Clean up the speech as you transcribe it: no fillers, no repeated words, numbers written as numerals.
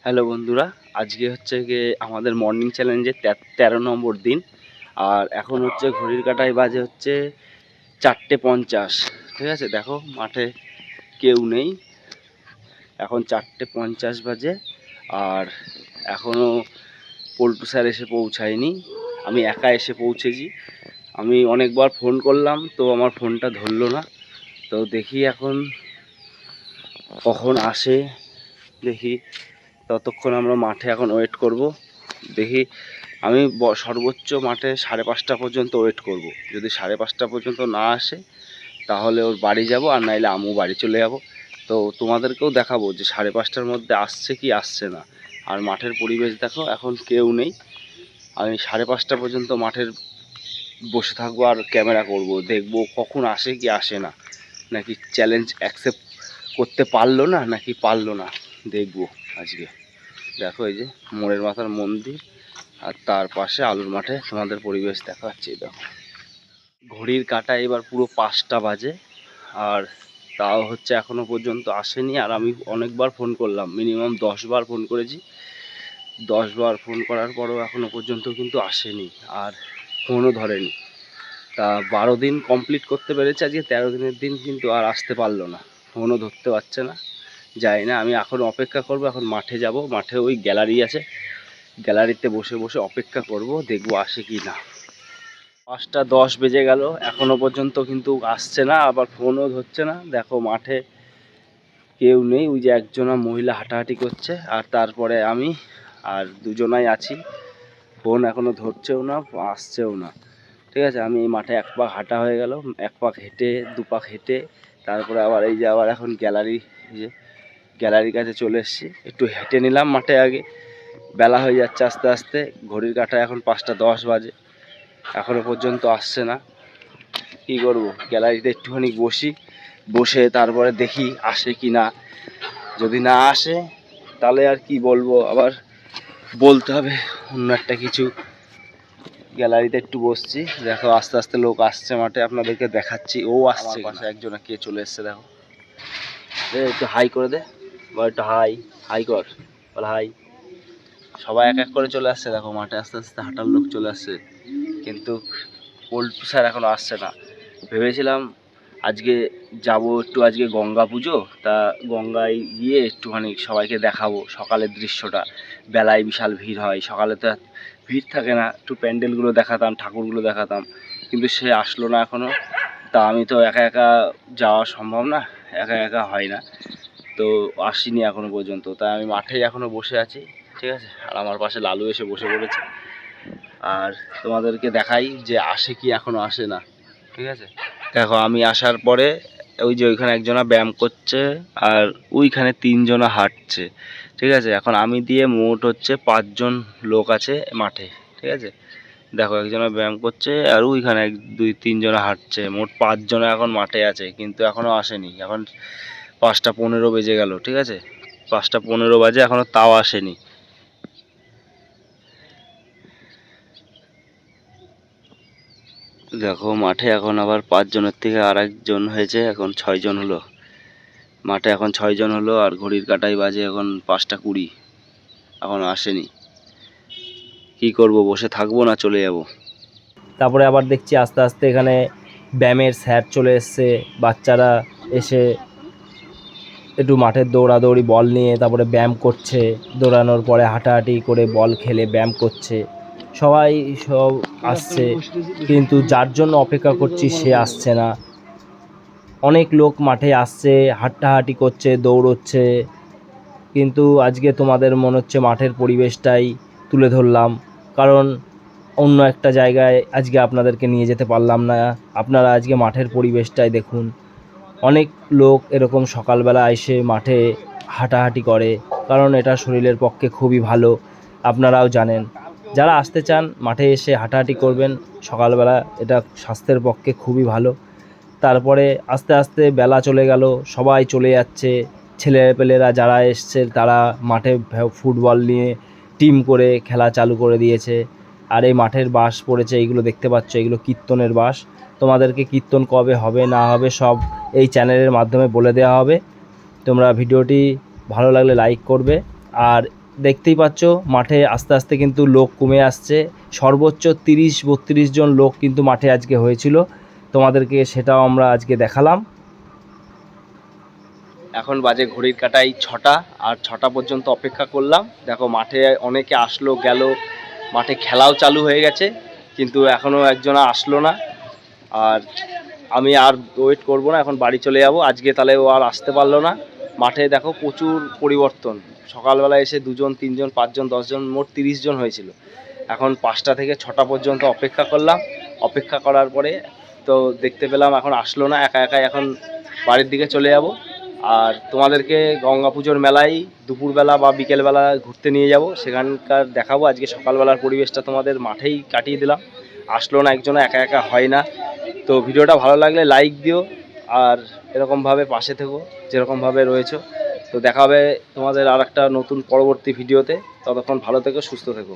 Hello বন্ধুরা, আজকে হচ্ছে গিয়ে আমাদের মর্নিং চ্যালেঞ্জের 13 নম্বর দিন। আর এখন হচ্ছে ঘড়ির কাঁটায় বাজে হচ্ছে 4:50। ঠিক আছে, দেখো মাঠে কেউ নেই, এখন 4:50 বাজে। আর এখনও পল্টু স্যার এসে পৌঁছায়নি, আমি একা এসে পৌঁছেছি। আমি অনেকবার ফোন করলাম তো আমার ফোনটা ধরলো না। তো দেখি এখন কখন আসে, দেখি। ততক্ষণ আমরা মাঠে এখন ওয়েট করব। দেখি, আমি সর্বোচ্চ মাঠে 5:30 পর্যন্ত ওয়েট করব। যদি 5:30 পর্যন্ত না আসে তাহলে ওর বাড়ি যাব, আর নাইলে আমু বাড়ি চলে যাব। তো তোমাদেরকেও দেখাবো যে 5:30টার মধ্যে আসছে কি আসছে না। আর মাঠের পরিবেশ দেখো, এখন কেউ নেই। আমি 5:30 পর্যন্ত মাঠের বসে থাকবো আর ক্যামেরা করব, দেখবো কখন আসে কি আসে না, নাকি চ্যালেঞ্জ অ্যাকসেপ্ট করতে পারলো না নাকি পারলো না, দেখবো আজকে। দেখো এই যে মোড়ের মাথার মন্দির, আর তার পাশে আলুর মাঠে তোমাদের পরিবেশ দেখাচ্ছি। দেখো ঘড়ির কাঁটা এবার পুরো 5টা বাজে, আর তাও হচ্ছে এখনো পর্যন্ত আসেনি। আর আমি অনেকবার ফোন করলাম, মিনিমাম 10 বার ফোন করেছি। 10 বার ফোন করার পরও এখনো পর্যন্ত কিন্তু আসেনি, আর ফোনও ধরেনি। তা 12 দিন কমপ্লিট করতে পেরেছে, আজকে 13 দিনের দিন কিন্তু আর আসতে পারলো না, ফোনও ধরতে পারছে না। যাই না, আমি এখন অপেক্ষা করব। এখন মাঠে যাব, মাঠে ওই গ্যালারি আছে, গ্যালারিতে বসে বসে অপেক্ষা করব, দেখব আসে কি না। 5:10 বেজে গেল, এখনো পর্যন্ত কিন্তু আসছে না, আবার ফোনও ধরছে না। দেখো মাঠে কেউ নেই, ওই যে একজনা মহিলা হাঁটাহাঁটি করছে, আর তারপরে আমি আর দুজনাই আছি। ফোন এখনো ধরছেও না, আসছেও না। ঠিক আছে, আমি এই মাঠে এক পাক হাঁটা হয়ে গেল, এক পাক হেঁটে, দু পাক হেঁটে, তারপরে আবার এই যে আবার এখন গ্যালারি, এই যে গ্যালারির কাছে চলে এসেছি। একটু হেঁটে নিলাম মাঠে আগে, বেলা হয়ে যাচ্ছে আস্তে আস্তে। ঘড়ির কাঁটায় এখন 5:10 বাজে, এখনো পর্যন্ত আসছে না। কি করব, গ্যালারিতে একটুখানি বসি, বসে তারপরে দেখি আসে কি না। যদি না আসে তাহলে আর কি বলবো, আবার বলতে হবে অন্য একটা কিছু। গ্যালারিতে একটু বসছি, দেখো আস্তে আস্তে লোক আসছে মাঠে, আপনাদেরকে দেখাচ্ছি। ও আসছে, পাশে একজনা কে চলে এসছে দেখো। একটু হাই করে দে, বা একটু হাই, হাই কর, বল হাই। সবাই এক এক করে চলে আসছে দেখো মাঠে, আস্তে আস্তে হাঁটার লোক চলে আসছে। কিন্তু পল্টু স্যার এখনো আসছে না। ভেবেছিলাম আজকে যাব একটু, আজকে গঙ্গা পুজো, তা গঙ্গায় গিয়ে একটুখানি সবাইকে দেখাবো সকালের দৃশ্যটা। বেলায় বিশাল ভিড় হয়, সকালে তো ভিড় থাকে না, একটু প্যান্ডেলগুলো দেখাতাম, ঠাকুরগুলো দেখাতাম। কিন্তু সে আসলো না এখনও। তা আমি তো একা একা যাওয়া সম্ভব না, একা একা হয় না, তো আসিনি এখনো পর্যন্ত। তাই আমি মাঠেই এখনও বসে আছি। ঠিক আছে, আর আমার পাশে লালু এসে বসে পড়েছে। আর তোমাদেরকে দেখাই যে আসে কি, এখনও আসে না। ঠিক আছে, দেখো আমি আসার পরে ওই যে ওইখানে একজনা ব্যায়াম করছে, আর ওইখানে 3 জনা হাঁটছে। ঠিক আছে, এখন আমি দিয়ে মোট হচ্ছে 5 জন লোক আছে মাঠে। ঠিক আছে, দেখো একজনা ব্যায়াম করছে, আর ওইখানে 1 2 3 জনা হাঁটছে, মোট 5 জনা এখন মাঠে আছে, কিন্তু এখনও আসেনি। এখন 5:15 বেজে গেল। ঠিক আছে, 5:15 বাজে, এখনও তাও আসেনি। দেখো মাঠে এখন আবার 5 জনের থেকে আর একজন হয়েছে, এখন 6 জন হলো মাঠে, এখন 6 জন হলো। আর ঘড়ির কাঁটায় বাজে এখন 5:20, এখন আসেনি। কি করব, বসে থাকবো না চলে যাব? তারপরে আবার দেখছি আস্তে আস্তে এখানে ব্যায়ামের স্যার চলে এসছে, বাচ্চারা এসে একটু মাঠের দৌড়াদৌড়ি বল নিয়ে তারপরে ব্যায়াম করছে, দৌড়ানোর পরে হাঁটাহাঁটি করে বল খেলে ব্যায়াম করছে। সবাই সব আসছে, কিন্তু যার জন্য অপেক্ষা করছি সে আসছে না। অনেক লোক মাঠে আসছে, হাঁটাহাঁটি করছে, দৌড়চ্ছে, কিন্তু আজকে তোমাদের মনে হচ্ছে মাঠের পরিবেশটাই তুলে ধরলাম, কারণ অন্য একটা জায়গায় আজকে আপনাদেরকে নিয়ে যেতে পারলাম না। আপনারা আজকে মাঠের পরিবেশটাই দেখুন। অনেক লোক এরকম সকালবেলা এসে মাঠে হাঁটাহাঁটি করে, কারণ এটা শরীরের পক্ষে খুবই ভালো, আপনারাও জানেন। যারা আসতে চান মাঠে এসে হাঁটাহাঁটি করবেন সকালবেলা, এটা স্বাস্থ্যের পক্ষে খুবই ভালো। তারপরে আস্তে আস্তে বেলা চলে গেল, সবাই চলে যাচ্ছে। ছেলেপেলেরা যারা এসছে তারা মাঠে ফুটবল নিয়ে টিম করে খেলা চালু করে দিয়েছে। আর এই মাঠের বাঁশ পড়েছে, এইগুলো দেখতে পাচ্ছ, এগুলো কীর্তনের বাঁশ। তোমাদেরকে কীর্তন কবে হবে না হবে সব এই চ্যানেলের মাধ্যমে বলে দেওয়া হবে। তোমরা ভিডিওটি ভালো লাগলে লাইক করবে, আর দেখতেই পাচ্ছ মাঠে আস্তে আস্তে কিন্তু লোক কমে আসছে। সর্বোচ্চ 30-32 জন লোক কিন্তু মাঠে আজকে হয়েছিল, তোমাদেরকে সেটাও আমরা আজকে দেখালাম। এখন বাজে ঘড়ির কাঁটায় 6টা, আর 6টা পর্যন্ত অপেক্ষা করলাম। দেখো মাঠে অনেকে আসলো গেল, মাঠে খেলাও চালু হয়ে গেছে, কিন্তু এখনও একজনা আসলো না। আর আমি আর ওয়েট করবো না, এখন বাড়ি চলে যাব। আজকে তাহলে ও আর আসতে পারলো না। মাঠে দেখো প্রচুর পরিবর্তন, সকালবেলা এসে 2 জন 3 জন 5 জন 10 জন মোট 30 জন হয়েছিল। এখন 5টা থেকে 6টা পর্যন্ত অপেক্ষা করলাম। অপেক্ষা করার পরে তো দেখতে পেলাম এখন আসলো না, একা একাই এখন বাড়ির দিকে চলে যাব। আর তোমাদেরকে গঙ্গা পুজোর মেলায় দুপুরবেলা বা বিকেলবেলা ঘুরতে নিয়ে যাব, সেখানকার দেখাবো। আজকে সকালবেলার পরিবেশটা তোমাদের মাঠেই কাটিয়ে দিলাম। আসলো না একজনও, একা একা হয় না। তো ভিডিওটা ভালো লাগলে লাইক দিও, আর এরকমভাবে পাশে থেকো যেরকমভাবে রয়েছো। তো দেখা হবে তোমাদের আর একটা নতুন পরবর্তী ভিডিওতে। ততক্ষণ ভালো থেকো, সুস্থ থেকো।